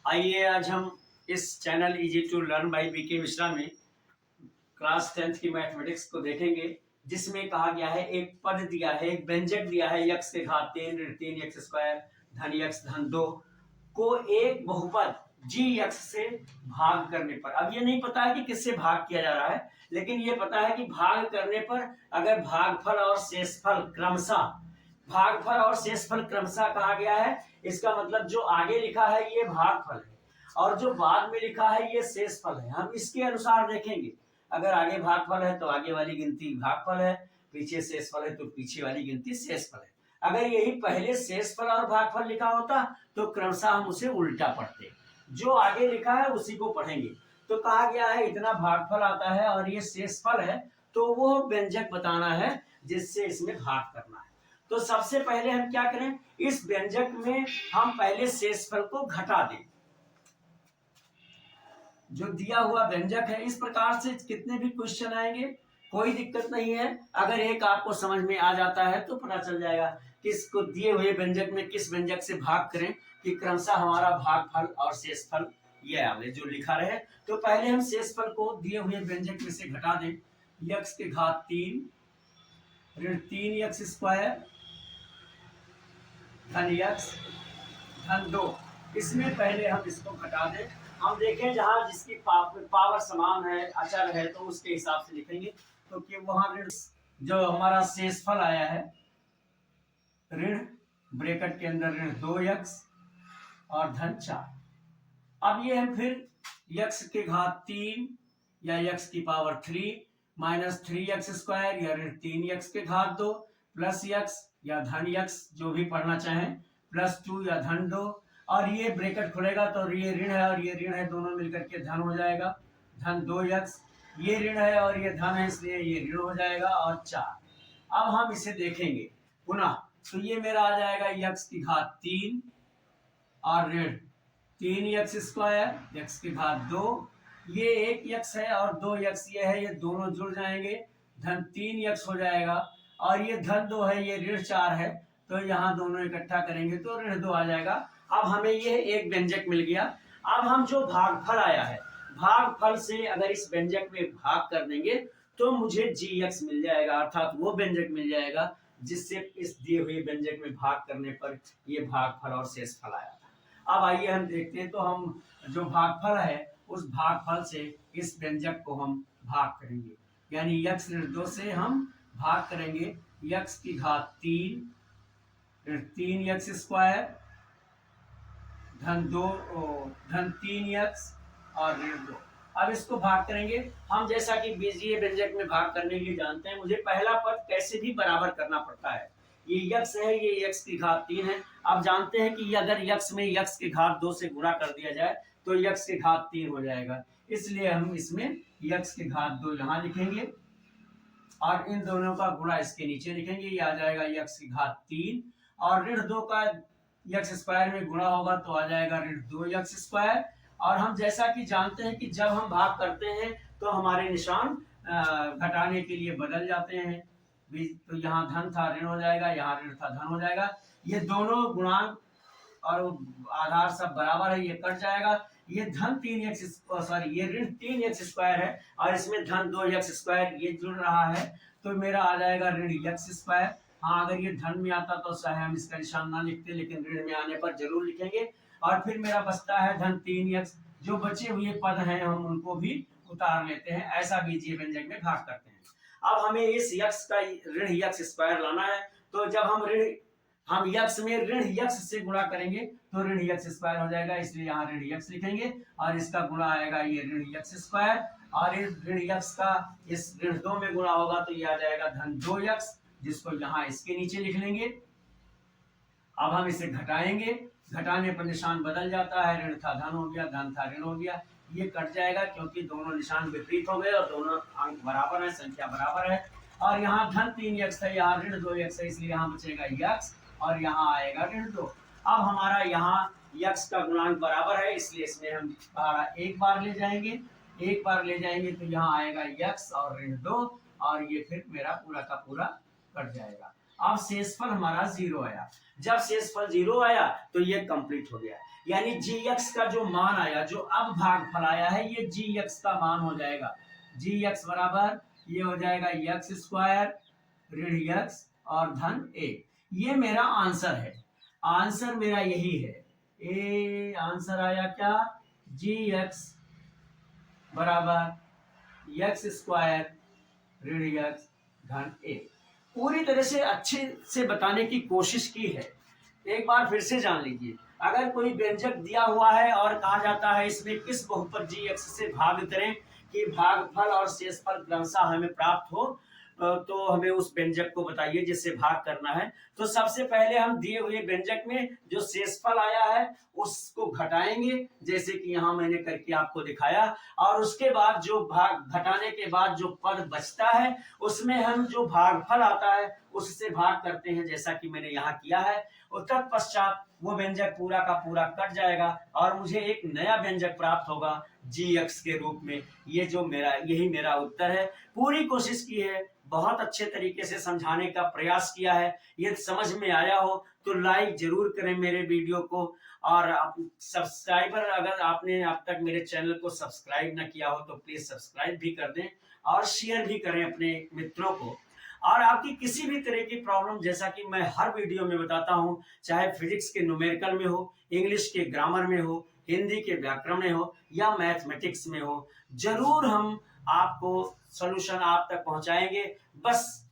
आइए आज हम इस channel easy to learn by B K Mishra में क्लास 10th की मैथमेटिक्स को देखेंगे, जिसमें कहा गया है एक पद दिया है, एक व्यंजक दिया है यक्स के घात 3 ऋण 3 एक्स स्क्वायर धन यक्स धन 2 को एक बहुपद जी यक्स से भाग करने पर। अब ये नहीं पता है कि किससे भाग किया जा रहा है, लेकिन ये पता है कि भाग करने पर अगर भागफल और शेषफल क्रमशः कहा गया है, इसका मतलब जो आगे लिखा है ये भागफल है और जो बाद में लिखा है ये शेषफल है। हम इसके अनुसार देखेंगे, अगर आगे भागफल है तो आगे वाली गिनती भागफल है, पीछे शेषफल है तो पीछे वाली गिनती शेषफल है। अगर यही पहले शेषफल और भागफल लिखा होता तो क्रमशः हम उसे उल्टा पढ़ते, जो आगे लिखा है उसी को पढ़ेंगे। तो कहा गया है इतना भागफल आता है और ये शेषफल है, तो वो व्यंजक बताना है जिससे इसमें भाग करना है। तो सबसे पहले हम क्या करें, इस व्यंजक में हम पहले शेषफल को घटा दें। जो दिया हुआ व्यंजक है, इस प्रकार से कितने भी क्वेश्चन आएंगे कोई दिक्कत नहीं है। अगर एक आपको समझ में आ जाता है तो पता चल जाएगा किसको दिए हुए व्यंजक में किस व्यंजक से भाग करें कि क्रमशः हमारा भागफल और शेषफल ये आगे जो लिखा रहे। तो पहले हम शेषफल को दिए हुए व्यंजक में से घटा दें। यक्स के घात 3 ऋण 3 यक्स स्क्वायर धन यक्स धन 2, इसमें पहले हम इसको घटा दें। हम देखें जहां जिसकी पावर समान है, अचर है, तो उसके हिसाब से लिखेंगे। तो कि वहां ऋण जो हमारा शेषफल आया है ऋण ब्रैकेट के अंदर ऋण 2 यक्स और धन 4। अब ये हम फिर यक्स के घात 3 या यक्स की पावर 3 माइनस 3 यक्स स्क्वायर या ऋण 3 यक्स के घात 2 प्लस यक्स या धन यक्स जो भी पढ़ना चाहें प्लस 2 या धन 2, और ये ब्रैकेट खुलेगा तो ये ऋण है और ये ऋण है, दोनों मिलकर के धन हो जाएगा धन 2 यक्स। ये ऋण है और ये धन है, इसलिए ये ऋण हो जाएगा और 4। अब हम इसे देखेंगे पुनः, तो ये मेरा आ जाएगा यक्स की घात 3 और ऋण 3 यक्स स्क्वायर यक्स की घात 2, ये 1 यक्स है और 2 यक्स ये है, ये दोनों जुड़ जाएंगे धन 3 यक्स हो जाएगा, और ये धन 2 है, ये ऋण 4 है, तो यहाँ दोनों इकट्ठा करेंगे तो ऋण 2 आ जाएगा। अब हमें ये एक व्यंजक मिल गया। अब हम जो भागफल आया है, भागफल से अगर इस व्यंजक में भाग कर देंगे तो मुझे जी एक्स मिल जाएगा, अर्थात वो व्यंजक मिल जाएगा जिससे इस दिए हुए व्यंजक में भाग करने पर ये भागफल और शेषफल आया था। अब आइए हम देखते हैं, तो हम जो भागफल है उस भागफल से इस व्यंजक को हम भाग करेंगे, यानी यक्स ऋण 2 से हम भाग करेंगे यक्स की घात 3 ऋण 3 यक्स स्क्वायर धन 3 यक्स और ऋण 2। अब इसको भाग करेंगे हम, जैसा कि बीजीय व्यंजक में भाग करने के लिए जानते हैं मुझे पहला पद कैसे भी बराबर करना पड़ता है। ये यक्स है, ये यक्स की घात 3 है। अब जानते हैं कि अगर यक्स में यक्स की घात 2 से गुणा कर दिया जाए तो यक्स की घात 3 हो जाएगा, इसलिए हम इसमें यक्स की घात 2 यहाँ लिखेंगे और इन दोनों का गुणा इसके नीचे लिखेंगे। ये आ जाएगा यक्स की घात 3 और ऋण 2 का यक्स स्क्वायर में गुणा होगा तो आ जाएगा ऋण 2 यक्स स्क्वायर। और हम जैसा कि जानते हैं कि जब हम भाग करते हैं तो हमारे निशान घटाने के लिए बदल जाते हैं। तो यहाँ धन था ऋण हो जाएगा, यहाँ ऋण था धन हो जाएगा। ये दोनों गुणांक और आधार सब बराबर है, ये कट जाएगा। ये धन 3 एक्स सॉरी ये ऋण 3 एक्स स्क्वायर है और इसमें धन 2 एक्स स्क्वायर ये जुड़ रहा है, तो मेरा आ जाएगा ऋण एक्स स्क्वायर। हाँ, अगर ये धन में आता तो चाहे हम इसका निशान ना लिखते, लेकिन ऋण में आने पर जरूर लिखेंगे। और फिर मेरा बचता है धन 3 यक्स। जो बचे हुए पद हैं हम उनको भी उतार लेते हैं, ऐसा बीजीय व्यंजक में भाग करते हैं। अब हमें इस यक्स का ऋण यक्स स्क्वायर लाना है, तो जब हम यक्स में ऋण यक्स से गुणा करेंगे तो ऋण यक्स स्क्वायर हो जाएगा, इसलिए यहाँ ऋण यक्स लिखेंगे और इसका गुणा आएगा ये ऋण यक्स स्क्वायर, और इस ऋण यक्स का इस ऋण 2 में गुणा होगा तो ये आ जाएगा धन 2 यक्स, जिसको यहाँ इसके नीचे लिख लेंगे। अब हम इसे घटाएंगे, घटाने पर निशान बदल जाता है, ऋण था धन हो गया, धन था ऋण हो गया, ये कट जाएगा क्योंकि दोनों निशान विपरीत हो गए और दोनों अंक बराबर है, संख्या बराबर है। और यहाँ धन 3 यक्स है, यहाँ ऋण 2 यक्स है, इसलिए यहाँ बचेगा यक्स और यहाँ आएगा ऋण 2। अब हमारा यहाँ यक्स का गुणांक बराबर है, इसलिए इसमें हम एक बार ले जाएंगे, तो यहाँ आएगा यक्स और ऋण 2 और ये फिर मेरा पूरा का पूरा कट जाएगा। अब शेषफल हमारा 0 आया। जब शेषफल 0 आया तो ये कंप्लीट हो गया। यानी जी एक्स का जो मान आया, जो अब भागफल आया है, ये जी एक्स का मान हो जाएगा। जी एक्स बराबर ये हो जाएगा एक्स स्क्वायर ऋण एक्स और धन ए। ये मेरा आंसर है, आंसर मेरा यही है। ए आंसर आया क्या, जी एक्स बराबर एक्स स्क्वायर ऋण एक्स धन ए। पूरी तरह से अच्छे से बताने की कोशिश की है। एक बार फिर से जान लीजिए, अगर कोई व्यंजक दिया हुआ है और कहा जाता है इसमें किस बहुपद जी एक्स से भाग करें कि भागफल और शेषफल क्रमशः हमें प्राप्त हो, तो हमें उस व्यंजक को बताइए जिससे भाग करना है। तो सबसे पहले हम दिए हुए व्यंजक में जो शेषफल आया है उसको घटाएंगे, जैसे कि यहाँ मैंने करके आपको दिखाया, और उसके बाद जो भाग घटाने के बाद जो पद बचता है उसमें हम जो भागफल आता है उससे भाग करते हैं, जैसा कि मैंने यहाँ किया है। और तत्पश्चात वो व्यंजक पूरा का पूरा कट जाएगा और मुझे एक नया व्यंजक प्राप्त होगा जी एक्स के रूप में। ये जो यही मेरा उत्तर है। पूरी कोशिश की है, बहुत अच्छे तरीके से समझाने का प्रयास किया है। ये समझ में आया हो तो लाइक जरूर करें मेरे वीडियो को, और सब्सक्राइबर अगर आपने अब तक मेरे चैनल को सब्सक्राइब न किया हो तो प्लीज सब्सक्राइब भी कर दें और शेयर भी करें अपने मित्रों को। और आपकी किसी भी तरह की प्रॉब्लम, जैसा कि मैं हर वीडियो में बताता हूं, चाहे फिजिक्स के न्यूमेरिकल में हो, इंग्लिश के ग्रामर में हो, हिंदी के व्याकरण में हो या मैथमेटिक्स में हो, जरूर हम आपको सॉल्यूशन आप तक पहुंचाएंगे। बस